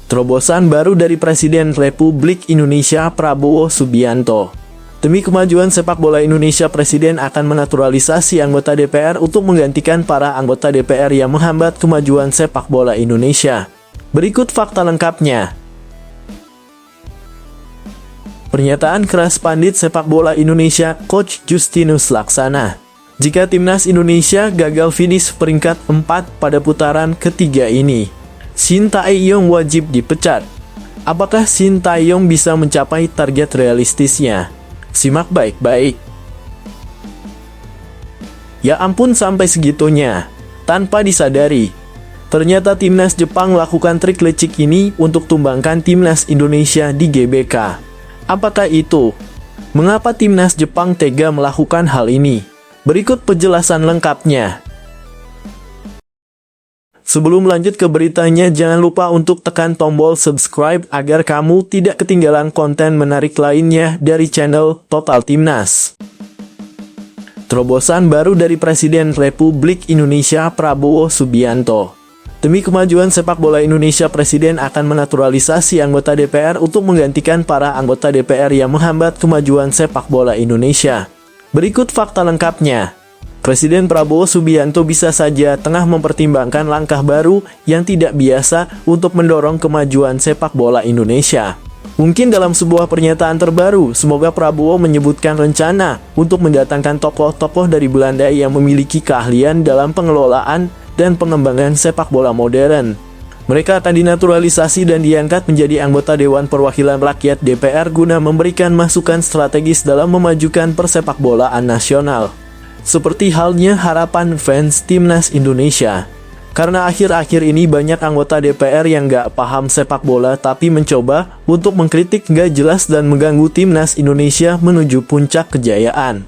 Terobosan baru dari Presiden Republik Indonesia Prabowo Subianto. Demi kemajuan sepak bola Indonesia, Presiden akan menaturalisasi anggota DPR untuk menggantikan para anggota DPR yang menghambat kemajuan sepak bola Indonesia. Berikut fakta lengkapnya. Pernyataan keras pandit sepak bola Indonesia, Coach Justinus Laksana. Jika timnas Indonesia gagal finish peringkat 4 pada putaran ketiga ini, Shin Tae-yong wajib dipecat. Apakah Shin Tae-yong bisa mencapai target realistisnya? Simak baik-baik. Ya ampun, sampai segitunya. Tanpa disadari, ternyata timnas Jepang melakukan trik licik ini untuk tumbangkan timnas Indonesia di GBK. Apakah itu? Mengapa timnas Jepang tega melakukan hal ini? Berikut penjelasan lengkapnya. Sebelum lanjut ke beritanya, jangan lupa untuk tekan tombol subscribe agar kamu tidak ketinggalan konten menarik lainnya dari channel Total Timnas. Terobosan baru dari Presiden Republik Indonesia Prabowo Subianto. Demi kemajuan sepak bola Indonesia, Presiden akan menaturalisasi anggota DPR untuk menggantikan para anggota DPR yang menghambat kemajuan sepak bola Indonesia. Berikut fakta lengkapnya. Presiden Prabowo Subianto bisa saja tengah mempertimbangkan langkah baru yang tidak biasa untuk mendorong kemajuan sepak bola Indonesia. Mungkin dalam sebuah pernyataan terbaru, semoga Prabowo menyebutkan rencana untuk mendatangkan tokoh-tokoh dari Belanda yang memiliki keahlian dalam pengelolaan dan pengembangan sepak bola modern. Mereka akan dinaturalisasi dan diangkat menjadi anggota Dewan Perwakilan Rakyat DPR guna memberikan masukan strategis dalam memajukan persepak bolaan nasional. Seperti halnya harapan fans timnas Indonesia. Karena akhir-akhir ini banyak anggota DPR yang gak paham sepak bola tapi mencoba untuk mengkritik gak jelas dan mengganggu timnas Indonesia menuju puncak kejayaan.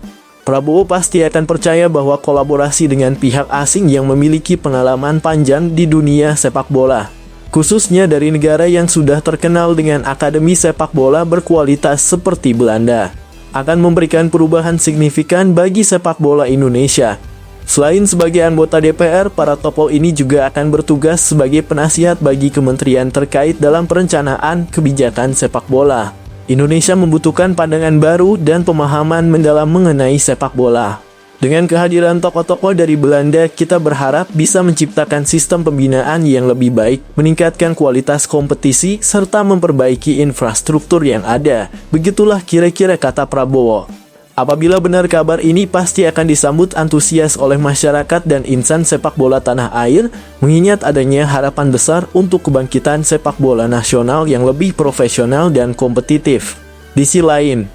Prabowo pasti akan percaya bahwa kolaborasi dengan pihak asing yang memiliki pengalaman panjang di dunia sepak bola, khususnya dari negara yang sudah terkenal dengan akademi sepak bola berkualitas seperti Belanda, akan memberikan perubahan signifikan bagi sepak bola Indonesia. Selain sebagai anggota DPR, para tokoh ini juga akan bertugas sebagai penasihat bagi kementerian terkait dalam perencanaan kebijakan sepak bola. Indonesia membutuhkan pandangan baru dan pemahaman mendalam mengenai sepak bola. Dengan kehadiran tokoh-tokoh dari Belanda, kita berharap bisa menciptakan sistem pembinaan yang lebih baik, meningkatkan kualitas kompetisi, serta memperbaiki infrastruktur yang ada. Begitulah kira-kira kata Prabowo. Apabila benar kabar ini, pasti akan disambut antusias oleh masyarakat dan insan sepak bola tanah air, mengingat adanya harapan besar untuk kebangkitan sepak bola nasional yang lebih profesional dan kompetitif. Di sisi lain,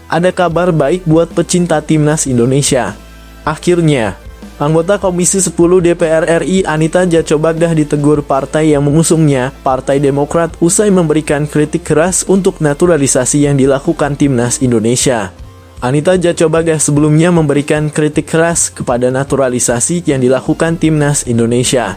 ada kabar baik buat pecinta timnas Indonesia. Akhirnya, anggota Komisi 10 DPR RI Anita Jachobagdah ditegur partai yang mengusungnya, Partai Demokrat, usai memberikan kritik keras untuk naturalisasi yang dilakukan timnas Indonesia. Anita Jachobagdah sebelumnya memberikan kritik keras kepada naturalisasi yang dilakukan timnas Indonesia.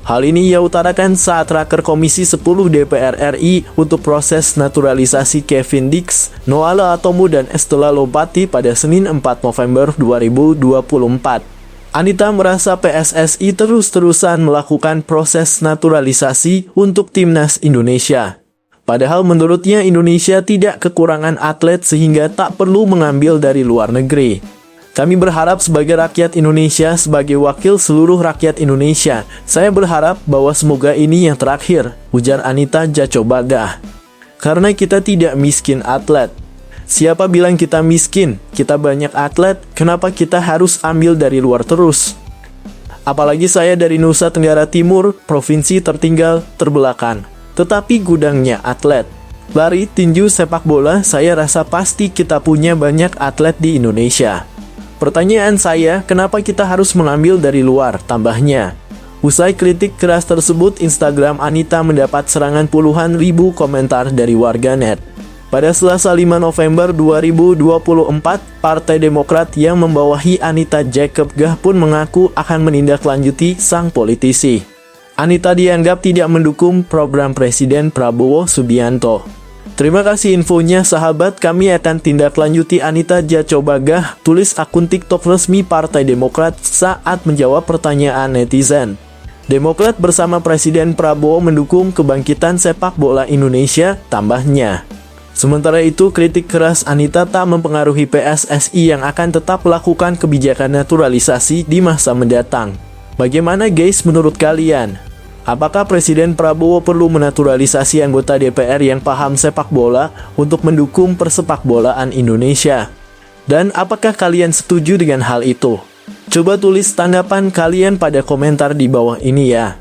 Hal ini ia utarakan saat raker Komisi 10 DPR RI untuk proses naturalisasi Kevin Dix, Noala Atomu, dan Estela Lopati pada Senin 4 November 2024. Anita merasa PSSI terus-terusan melakukan proses naturalisasi untuk timnas Indonesia. Padahal menurutnya Indonesia tidak kekurangan atlet sehingga tak perlu mengambil dari luar negeri. Kami berharap sebagai rakyat Indonesia, sebagai wakil seluruh rakyat Indonesia, saya berharap bahwa semoga ini yang terakhir, ujar Anita Jachobagdah. Karena kita tidak miskin atlet. Siapa bilang kita miskin? Kita banyak atlet, kenapa kita harus ambil dari luar terus? Apalagi saya dari Nusa Tenggara Timur, provinsi tertinggal, terbelakang. Tetapi gudangnya atlet. Lari, tinju, sepak bola, saya rasa pasti kita punya banyak atlet di Indonesia. Pertanyaan saya, kenapa kita harus mengambil dari luar, tambahnya. Usai kritik keras tersebut, Instagram Anita mendapat serangan puluhan ribu komentar dari warganet. Pada Selasa 5 November 2024, Partai Demokrat yang membawahi Anita Jachobagdah pun mengaku akan menindaklanjuti sang politisi. Anita dianggap tidak mendukung program Presiden Prabowo Subianto. Terima kasih infonya sahabat, kami akan tindak lanjuti Anita Jachobagdah, tulis akun TikTok resmi Partai Demokrat saat menjawab pertanyaan netizen. Demokrat bersama Presiden Prabowo mendukung kebangkitan sepak bola Indonesia, tambahnya. Sementara itu, kritik keras Anita tak mempengaruhi PSSI yang akan tetap melakukan kebijakan naturalisasi di masa mendatang. Bagaimana guys menurut kalian? Apakah Presiden Prabowo perlu menaturalisasi anggota DPR yang paham sepak bola untuk mendukung persepakbolaan Indonesia? Dan apakah kalian setuju dengan hal itu? Coba tulis tanggapan kalian pada komentar di bawah ini ya.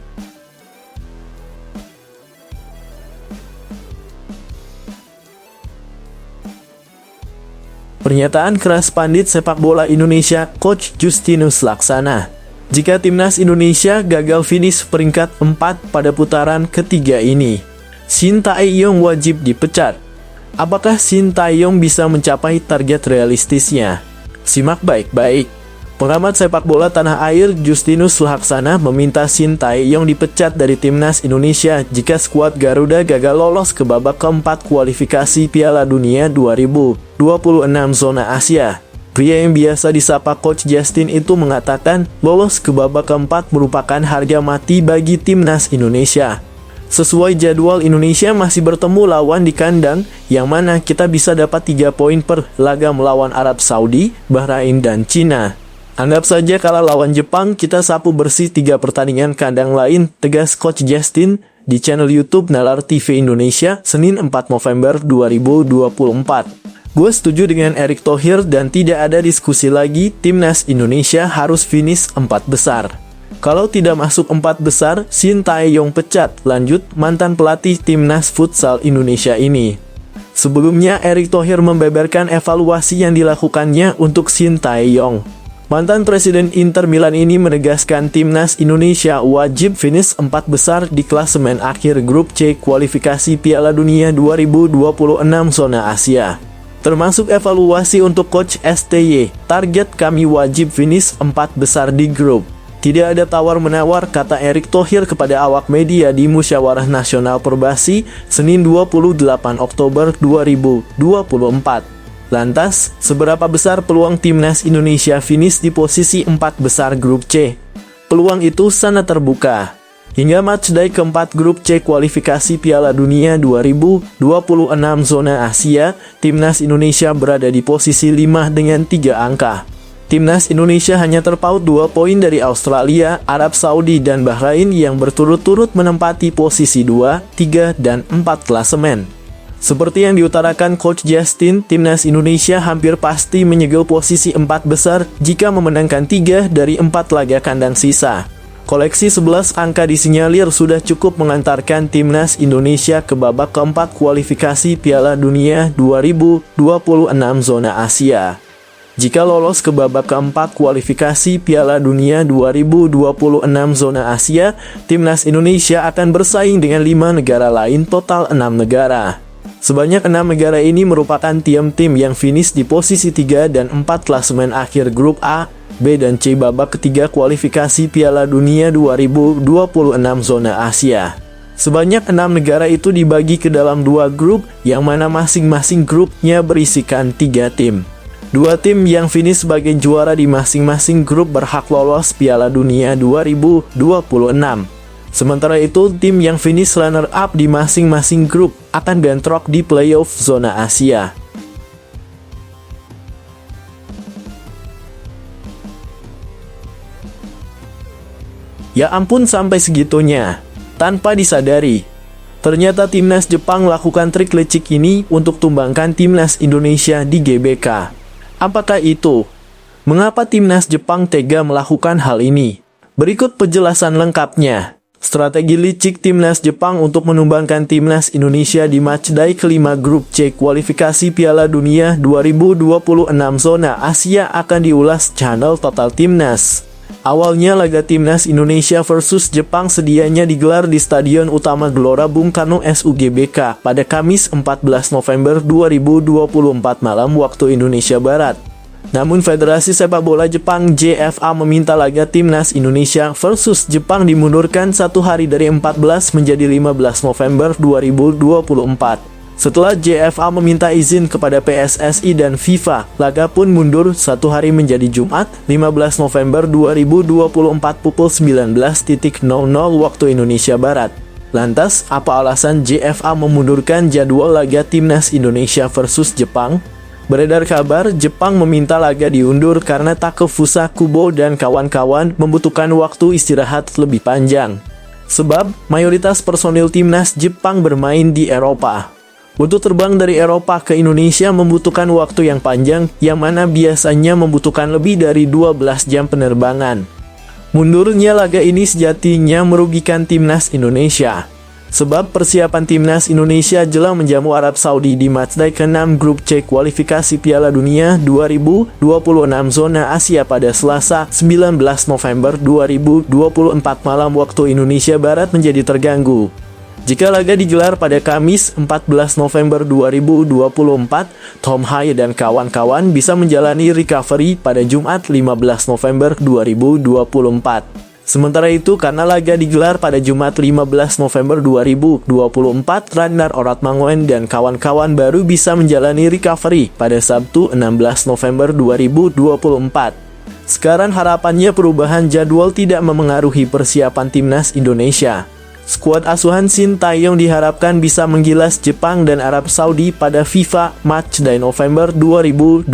Pernyataan keras pandit sepak bola Indonesia, Coach Justinus Laksana. Jika timnas Indonesia gagal finish peringkat 4 pada putaran ketiga ini, Shin Tae-yong wajib dipecat. Apakah Shin Tae-yong bisa mencapai target realistisnya? Simak baik-baik. Pengamat sepak bola tanah air Justinus Laksana meminta Shin Tae-yong dipecat dari timnas Indonesia jika skuad Garuda gagal lolos ke babak keempat kualifikasi Piala Dunia 2026 zona Asia. Pria yang biasa disapa Coach Justin itu mengatakan lolos ke babak keempat merupakan harga mati bagi timnas Indonesia. Sesuai jadwal, Indonesia masih bertemu lawan di kandang, yang mana kita bisa dapat 3 poin per laga melawan Arab Saudi, Bahrain, dan Cina. Anggap saja kalau lawan Jepang, kita sapu bersih 3 pertandingan kandang lain, tegas Coach Justin di channel YouTube Nalar TV Indonesia, Senin 4 November 2024. Gue setuju dengan Erick Thohir dan tidak ada diskusi lagi, timnas Indonesia harus finish 4 besar. Kalau tidak masuk 4 besar, Shin Tae-yong pecat, lanjut mantan pelatih timnas futsal Indonesia ini. Sebelumnya, Erick Thohir membeberkan evaluasi yang dilakukannya untuk Shin Tae-yong. Mantan Presiden Inter Milan ini menegaskan timnas Indonesia wajib finish 4 besar di klasemen akhir grup C kualifikasi Piala Dunia 2026 zona Asia. Termasuk evaluasi untuk Coach STY, target kami wajib finish 4 besar di grup. Tidak ada tawar-menawar, kata Erick Thohir kepada awak media di Musyawarah Nasional Perbasi, Senin 28 Oktober 2024. Lantas, seberapa besar peluang timnas Indonesia finish di posisi 4 besar grup C? Peluang itu sangat terbuka. Hingga matchday keempat grup C kualifikasi Piala Dunia 2026 zona Asia, timnas Indonesia berada di posisi 5 dengan 3 angka. Timnas Indonesia hanya terpaut 2 poin dari Australia, Arab Saudi, dan Bahrain yang berturut-turut menempati posisi 2, 3, dan 4 klasemen. Seperti yang diutarakan Coach Justin, timnas Indonesia hampir pasti menyegel posisi 4 besar jika memenangkan 3 dari 4 laga kandang sisa. Koleksi 11 angka disinyalir sudah cukup mengantarkan timnas Indonesia ke babak keempat kualifikasi Piala Dunia 2026 zona Asia. Jika lolos ke babak keempat kualifikasi Piala Dunia 2026 zona Asia, timnas Indonesia akan bersaing dengan 5 negara lain, total 6 negara. Sebanyak 6 negara ini merupakan tim-tim yang finish di posisi 3 dan 4 klasemen akhir grup A, B, dan C babak ketiga kualifikasi Piala Dunia 2026 zona Asia. Sebanyak 6 negara itu dibagi ke dalam 2 grup, yang mana masing-masing grupnya berisikan 3 tim. 2 tim yang finish sebagai juara di masing-masing grup berhak lolos Piala Dunia 2026. Sementara itu, tim yang finish runner-up di masing-masing grup akan bentrok di playoff zona Asia. Ya ampun, sampai segitunya. Tanpa disadari, ternyata timnas Jepang melakukan trik licik ini untuk tumbangkan timnas Indonesia di GBK. Apakah itu? Mengapa timnas Jepang tega melakukan hal ini? Berikut penjelasan lengkapnya. Strategi licik timnas Jepang untuk menumbangkan timnas Indonesia di matchday kelima grup C kualifikasi Piala Dunia 2026 zona Asia akan diulas channel Total Timnas. Awalnya laga timnas Indonesia versus Jepang sedianya digelar di Stadion Utama Gelora Bung Karno SUGBK pada Kamis 14 November 2024 malam waktu Indonesia Barat. Namun Federasi Sepak Bola Jepang JFA meminta laga timnas Indonesia versus Jepang dimundurkan 1 hari dari 14 menjadi 15 November 2024. Setelah JFA meminta izin kepada PSSI dan FIFA, laga pun mundur satu hari menjadi Jumat, 15 November 2024 pukul 19.00 waktu Indonesia Barat. Lantas, apa alasan JFA memundurkan jadwal laga Timnas Indonesia versus Jepang? Beredar kabar, Jepang meminta laga diundur karena Takefusa Kubo dan kawan-kawan membutuhkan waktu istirahat lebih panjang. Sebab, mayoritas personil Timnas Jepang bermain di Eropa. Untuk terbang dari Eropa ke Indonesia membutuhkan waktu yang panjang, yang mana biasanya membutuhkan lebih dari 12 jam penerbangan. Mundurnya laga ini sejatinya merugikan Timnas Indonesia. Sebab persiapan Timnas Indonesia jelang menjamu Arab Saudi di matchday ke-6 grup C kualifikasi Piala Dunia 2026 zona Asia pada Selasa 19 November 2024 malam waktu Indonesia Barat menjadi terganggu. Jika laga digelar pada Kamis 14 November 2024, Tom Haye dan kawan-kawan bisa menjalani recovery pada Jumat 15 November 2024. Sementara itu, karena laga digelar pada Jumat 15 November 2024, Ragnar Oratmangoen dan kawan-kawan baru bisa menjalani recovery pada Sabtu 16 November 2024. Sekarang harapannya perubahan jadwal tidak memengaruhi persiapan Timnas Indonesia. Skuad asuhan Shin Tae-yong diharapkan bisa menggilas Jepang dan Arab Saudi pada FIFA Matchday November 2024.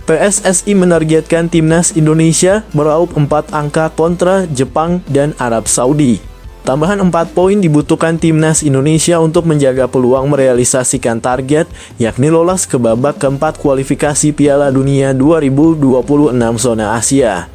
PSSI menargetkan Timnas Indonesia meraup 4 angka kontra Jepang dan Arab Saudi. Tambahan 4 poin dibutuhkan Timnas Indonesia untuk menjaga peluang merealisasikan target, yakni lolos ke babak keempat kualifikasi Piala Dunia 2026 zona Asia.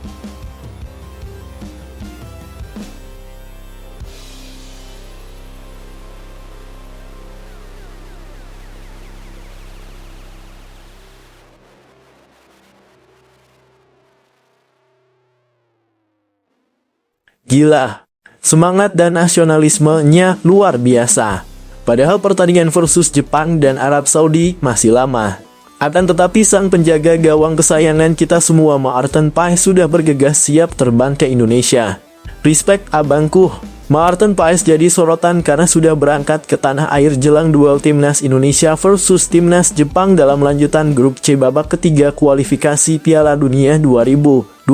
Gila, semangat dan nasionalismenya luar biasa. Padahal pertandingan versus Jepang dan Arab Saudi masih lama. Akan tetapi sang penjaga gawang kesayangan kita semua Maarten Paes sudah bergegas siap terbang ke Indonesia. Respect abangku. Maarten Paes jadi sorotan karena sudah berangkat ke tanah air jelang duel Timnas Indonesia versus Timnas Jepang dalam lanjutan grup C babak ketiga kualifikasi Piala Dunia 2026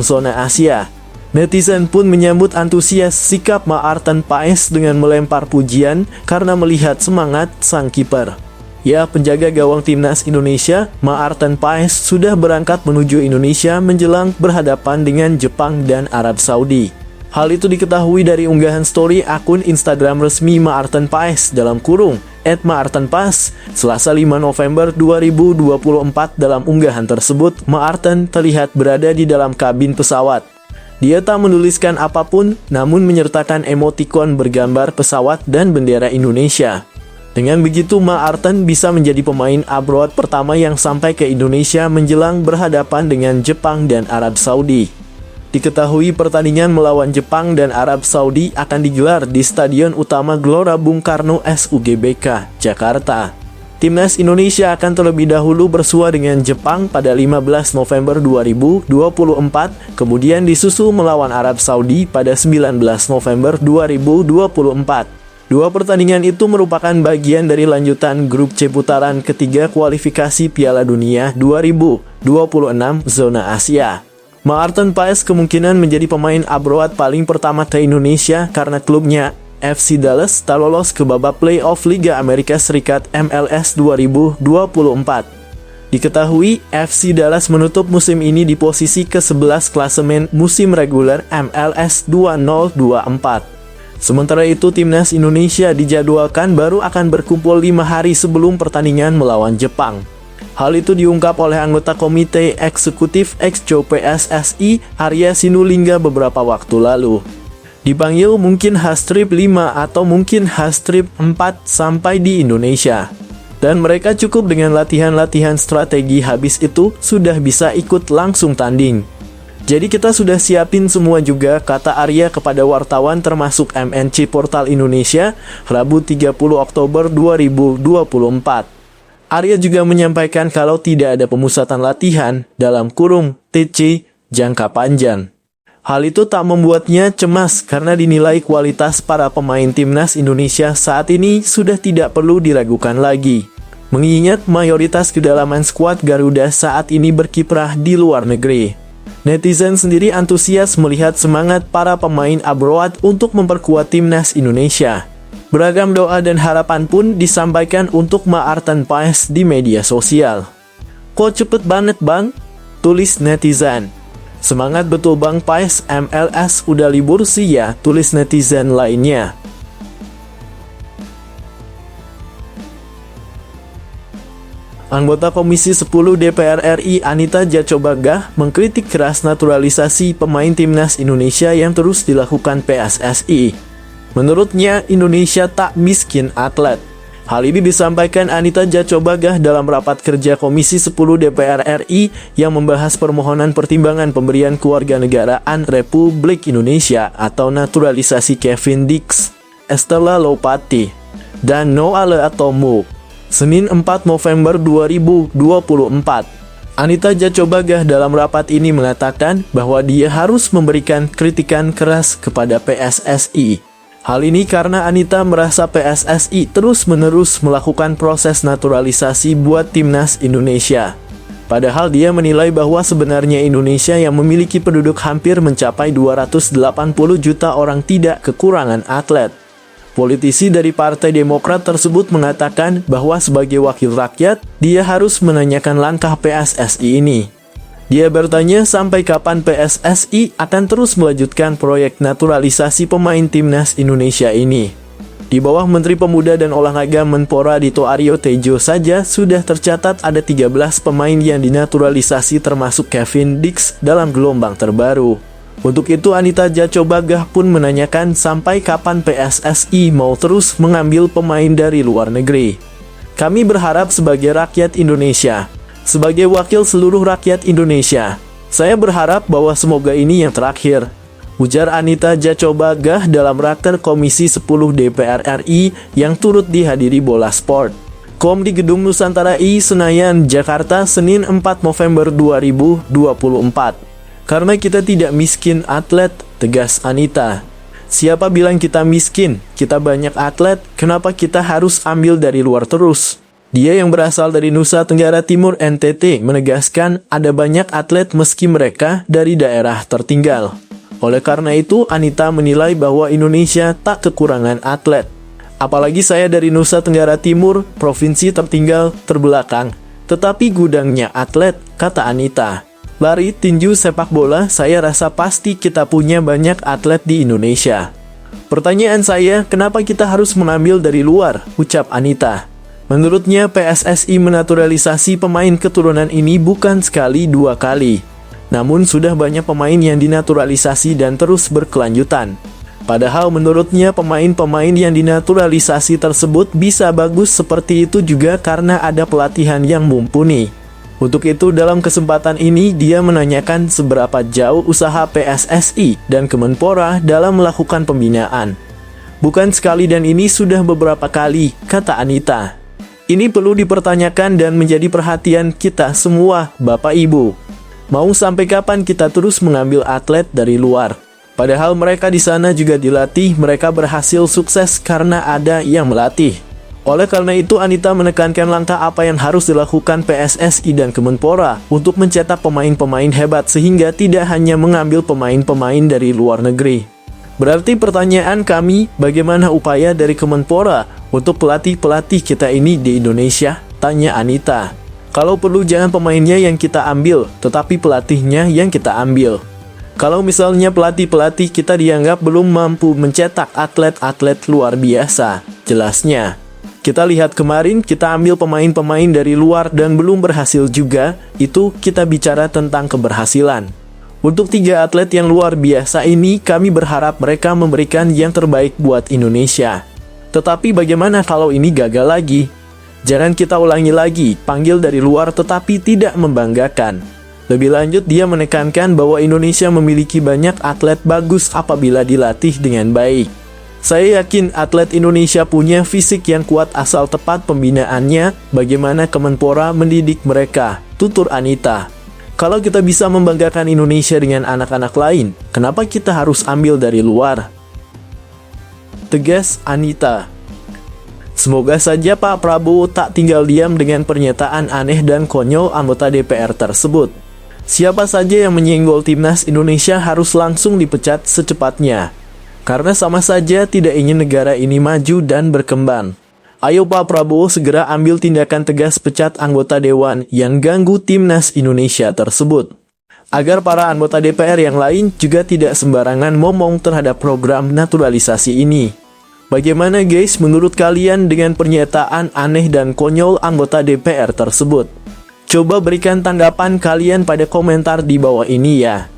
zona Asia. Netizen pun menyambut antusias sikap Maarten Paes dengan melempar pujian karena melihat semangat sang kiper. Ya, penjaga gawang Timnas Indonesia, Maarten Paes sudah berangkat menuju Indonesia menjelang berhadapan dengan Jepang dan Arab Saudi. Hal itu diketahui dari unggahan story akun Instagram resmi Maarten Paes dalam kurung @maartenpaes Selasa 5 November 2024. Dalam unggahan tersebut, Maarten terlihat berada di dalam kabin pesawat. Dia tak menuliskan apapun, namun menyertakan emotikon bergambar pesawat dan bendera Indonesia. Dengan begitu, Maarten bisa menjadi pemain abroad pertama yang sampai ke Indonesia menjelang berhadapan dengan Jepang dan Arab Saudi. Diketahui pertandingan melawan Jepang dan Arab Saudi akan digelar di Stadion Utama Gelora Bung Karno SUGBK, Jakarta. Timnas Indonesia akan terlebih dahulu bersua dengan Jepang pada 15 November 2024, kemudian disusul melawan Arab Saudi pada 19 November 2024. Dua pertandingan itu merupakan bagian dari lanjutan grup C putaran ketiga kualifikasi Piala Dunia 2026 zona Asia. Maarten Paes kemungkinan menjadi pemain abroad paling pertama ke Indonesia karena klubnya FC Dallas tak lolos ke babak playoff Liga Amerika Serikat MLS 2024. Diketahui, FC Dallas menutup musim ini di posisi ke-11 klasemen musim reguler MLS 2024. Sementara itu, Timnas Indonesia dijadwalkan baru akan berkumpul 5 hari sebelum pertandingan melawan Jepang. Hal itu diungkap oleh anggota Komite Eksekutif Exco PSSI, Arya Sinulinga beberapa waktu lalu. Dipanggil mungkin H-Trip 5 atau mungkin H-Trip 4 sampai di Indonesia. Dan mereka cukup dengan latihan-latihan strategi, habis itu sudah bisa ikut langsung tanding. Jadi kita sudah siapin semua juga, kata Arya kepada wartawan termasuk MNC Portal Indonesia, Rabu 30 Oktober 2024. Arya juga menyampaikan kalau tidak ada pemusatan latihan dalam kurung TC jangka panjang. Hal itu tak membuatnya cemas karena dinilai kualitas para pemain timnas Indonesia saat ini sudah tidak perlu diragukan lagi. Mengingat mayoritas kedalaman skuad Garuda saat ini berkiprah di luar negeri. Netizen sendiri antusias melihat semangat para pemain abroad untuk memperkuat timnas Indonesia. Beragam doa dan harapan pun disampaikan untuk Maarten Paes di media sosial. "Kok cepet banget bang?" tulis netizen. "Semangat betul Bang Paes, MLS udah libur sih ya," tulis netizen lainnya. Anggota Komisi 10 DPR RI Anita Jachobagah mengkritik keras naturalisasi pemain timnas Indonesia yang terus dilakukan PSSI. Menurutnya, Indonesia tak miskin atlet. Hal ini disampaikan Anita Jachobagah dalam rapat kerja Komisi 10 DPR RI yang membahas permohonan pertimbangan pemberian kewarganegaraan Republik Indonesia atau naturalisasi Kevin Dix, Estella Lopati, dan Noale Atomo, Senin 4 November 2024. Anita Jachobagah dalam rapat ini mengatakan bahwa dia harus memberikan kritikan keras kepada PSSI. Hal ini karena Anita merasa PSSI terus-menerus melakukan proses naturalisasi buat timnas Indonesia. Padahal dia menilai bahwa sebenarnya Indonesia yang memiliki penduduk hampir mencapai 280 juta orang tidak kekurangan atlet. Politisi dari Partai Demokrat tersebut mengatakan bahwa sebagai wakil rakyat, dia harus menanyakan langkah PSSI ini. Dia bertanya sampai kapan PSSI akan terus melanjutkan proyek naturalisasi pemain timnas Indonesia ini. Di bawah Menteri Pemuda dan Olahraga Menpora Dito Aryo Tejo saja sudah tercatat ada 13 pemain yang dinaturalisasi termasuk Kevin Dix dalam gelombang terbaru. Untuk itu Anita Jachobagah pun menanyakan sampai kapan PSSI mau terus mengambil pemain dari luar negeri. "Kami berharap sebagai rakyat Indonesia, sebagai wakil seluruh rakyat Indonesia, saya berharap bahwa semoga ini yang terakhir," ujar Anita Jachobagah dalam raker Komisi 10 DPR RI yang turut dihadiri Bola Sport.com di Gedung Nusantara I Senayan, Jakarta, Senin 4 November 2024. "Karena kita tidak miskin atlet," tegas Anita. "Siapa bilang kita miskin? Kita banyak atlet, kenapa kita harus ambil dari luar terus?" Dia yang berasal dari Nusa Tenggara Timur NTT menegaskan ada banyak atlet meski mereka dari daerah tertinggal. Oleh karena itu, Anita menilai bahwa Indonesia tak kekurangan atlet. "Apalagi saya dari Nusa Tenggara Timur, provinsi tertinggal, terbelakang. Tetapi gudangnya atlet," kata Anita. "Lari, tinju, sepak bola, saya rasa pasti kita punya banyak atlet di Indonesia. Pertanyaan saya, kenapa kita harus mengambil dari luar?" ucap Anita. Menurutnya, PSSI menaturalisasi pemain keturunan ini bukan sekali dua kali. Namun sudah banyak pemain yang dinaturalisasi dan terus berkelanjutan. Padahal menurutnya pemain-pemain yang dinaturalisasi tersebut bisa bagus seperti itu juga karena ada pelatihan yang mumpuni. Untuk itu dalam kesempatan ini dia menanyakan seberapa jauh usaha PSSI dan Kemenpora dalam melakukan pembinaan. "Bukan sekali dan ini sudah beberapa kali," kata Anita. "Ini perlu dipertanyakan dan menjadi perhatian kita semua, Bapak Ibu. Mau sampai kapan kita terus mengambil atlet dari luar? Padahal mereka di sana juga dilatih, mereka berhasil sukses karena ada yang melatih." Oleh karena itu, Anita menekankan langkah apa yang harus dilakukan PSSI dan Kemenpora untuk mencetak pemain-pemain hebat sehingga tidak hanya mengambil pemain-pemain dari luar negeri. "Berarti pertanyaan kami, bagaimana upaya dari Kemenpora untuk pelatih-pelatih kita ini di Indonesia?" tanya Anita. "Kalau perlu jangan pemainnya yang kita ambil, tetapi pelatihnya yang kita ambil. Kalau misalnya pelatih-pelatih kita dianggap belum mampu mencetak atlet-atlet luar biasa," jelasnya. "Kita lihat kemarin kita ambil pemain-pemain dari luar dan belum berhasil juga, itu kita bicara tentang keberhasilan. Untuk 3 atlet yang luar biasa ini kami berharap mereka memberikan yang terbaik buat Indonesia. Tetapi bagaimana kalau ini gagal lagi? Jangan kita ulangi lagi, panggil dari luar tetapi tidak membanggakan." Lebih lanjut, dia menekankan bahwa Indonesia memiliki banyak atlet bagus apabila dilatih dengan baik. "Saya yakin atlet Indonesia punya fisik yang kuat asal tepat pembinaannya, bagaimana Kemenpora mendidik mereka," tutur Anita. Kalau kita bisa membanggakan Indonesia dengan anak-anak lain, kenapa kita harus ambil dari luar? Tegas Anita. Semoga saja Pak Prabowo tak tinggal diam dengan pernyataan aneh dan konyol anggota DPR tersebut. Siapa saja yang menyenggol timnas Indonesia harus langsung dipecat secepatnya. Karena sama saja tidak ingin negara ini maju dan berkembang. Ayo Pak Prabowo segera ambil tindakan tegas pecat anggota dewan yang ganggu timnas Indonesia tersebut. Agar para anggota DPR yang lain juga tidak sembarangan ngomong terhadap program naturalisasi ini. Bagaimana guys menurut kalian dengan pernyataan aneh dan konyol anggota DPR tersebut? Coba berikan tanggapan kalian pada komentar di bawah ini ya.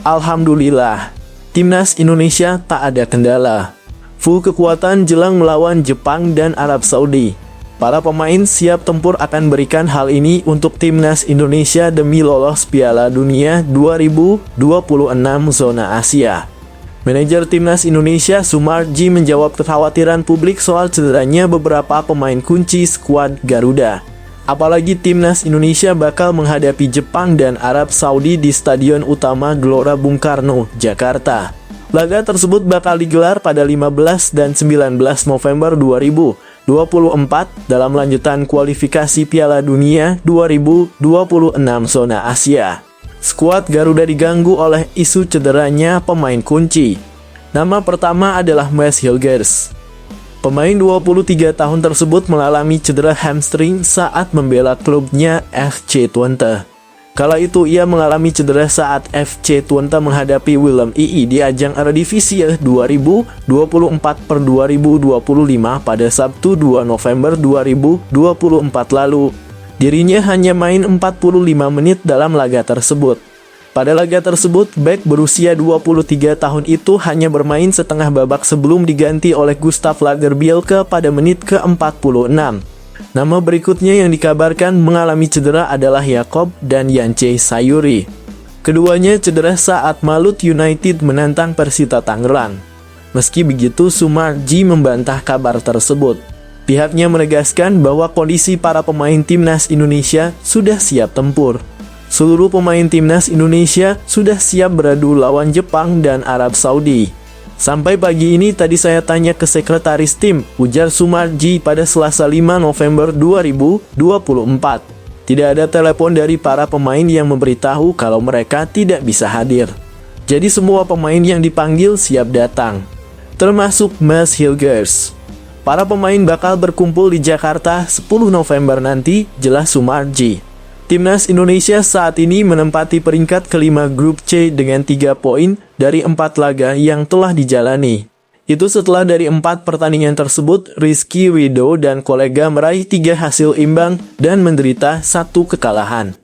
Alhamdulillah, timnas Indonesia tak ada kendala. Full kekuatan jelang melawan Jepang dan Arab Saudi. Para pemain siap tempur akan berikan hal ini untuk timnas Indonesia demi lolos Piala Dunia 2026 zona Asia. Manajer timnas Indonesia Sumarji menjawab kekhawatiran publik soal cederanya beberapa pemain kunci skuad Garuda. Apalagi timnas Indonesia bakal menghadapi Jepang dan Arab Saudi di Stadion Utama Gelora Bung Karno, Jakarta. Laga tersebut bakal digelar pada 15 dan 19 November 2024 dalam lanjutan kualifikasi Piala Dunia 2026 zona Asia. Skuad Garuda diganggu oleh isu cederanya pemain kunci. Nama pertama adalah Mads Hilgers. Pemain 23 tahun tersebut mengalami cedera hamstring saat membela klubnya FC Twente. Kala itu ia mengalami cedera saat FC Twente menghadapi Willem II di ajang Eredivisie 2024/2025 pada Sabtu 2 November 2024 lalu. Dirinya hanya main 45 menit dalam laga tersebut. Pada laga tersebut, bek berusia 23 tahun itu hanya bermain setengah babak sebelum diganti oleh Gustav Lagerbielke pada menit ke-46. Nama berikutnya yang dikabarkan mengalami cedera adalah Yakob dan Yance Sayuri. Keduanya cedera saat Malut United menantang Persita Tangerang. Meski begitu, Sumarji membantah kabar tersebut. Pihaknya menegaskan bahwa kondisi para pemain timnas Indonesia sudah siap tempur. Seluruh pemain timnas Indonesia sudah siap beradu lawan Jepang dan Arab Saudi. Sampai pagi ini tadi saya tanya ke sekretaris tim, ujar Sumarji pada Selasa 5 November 2024. Tidak ada telepon dari para pemain yang memberitahu kalau mereka tidak bisa hadir. Jadi semua pemain yang dipanggil siap datang, termasuk Mads Hilgers. Para pemain bakal berkumpul di Jakarta 10 November nanti, jelas Sumarji. Timnas Indonesia saat ini menempati peringkat kelima grup C dengan 3 poin dari 4 laga yang telah dijalani. Itu setelah dari 4 pertandingan tersebut, Rizky Ridho dan kolega meraih 3 hasil imbang dan menderita 1 kekalahan.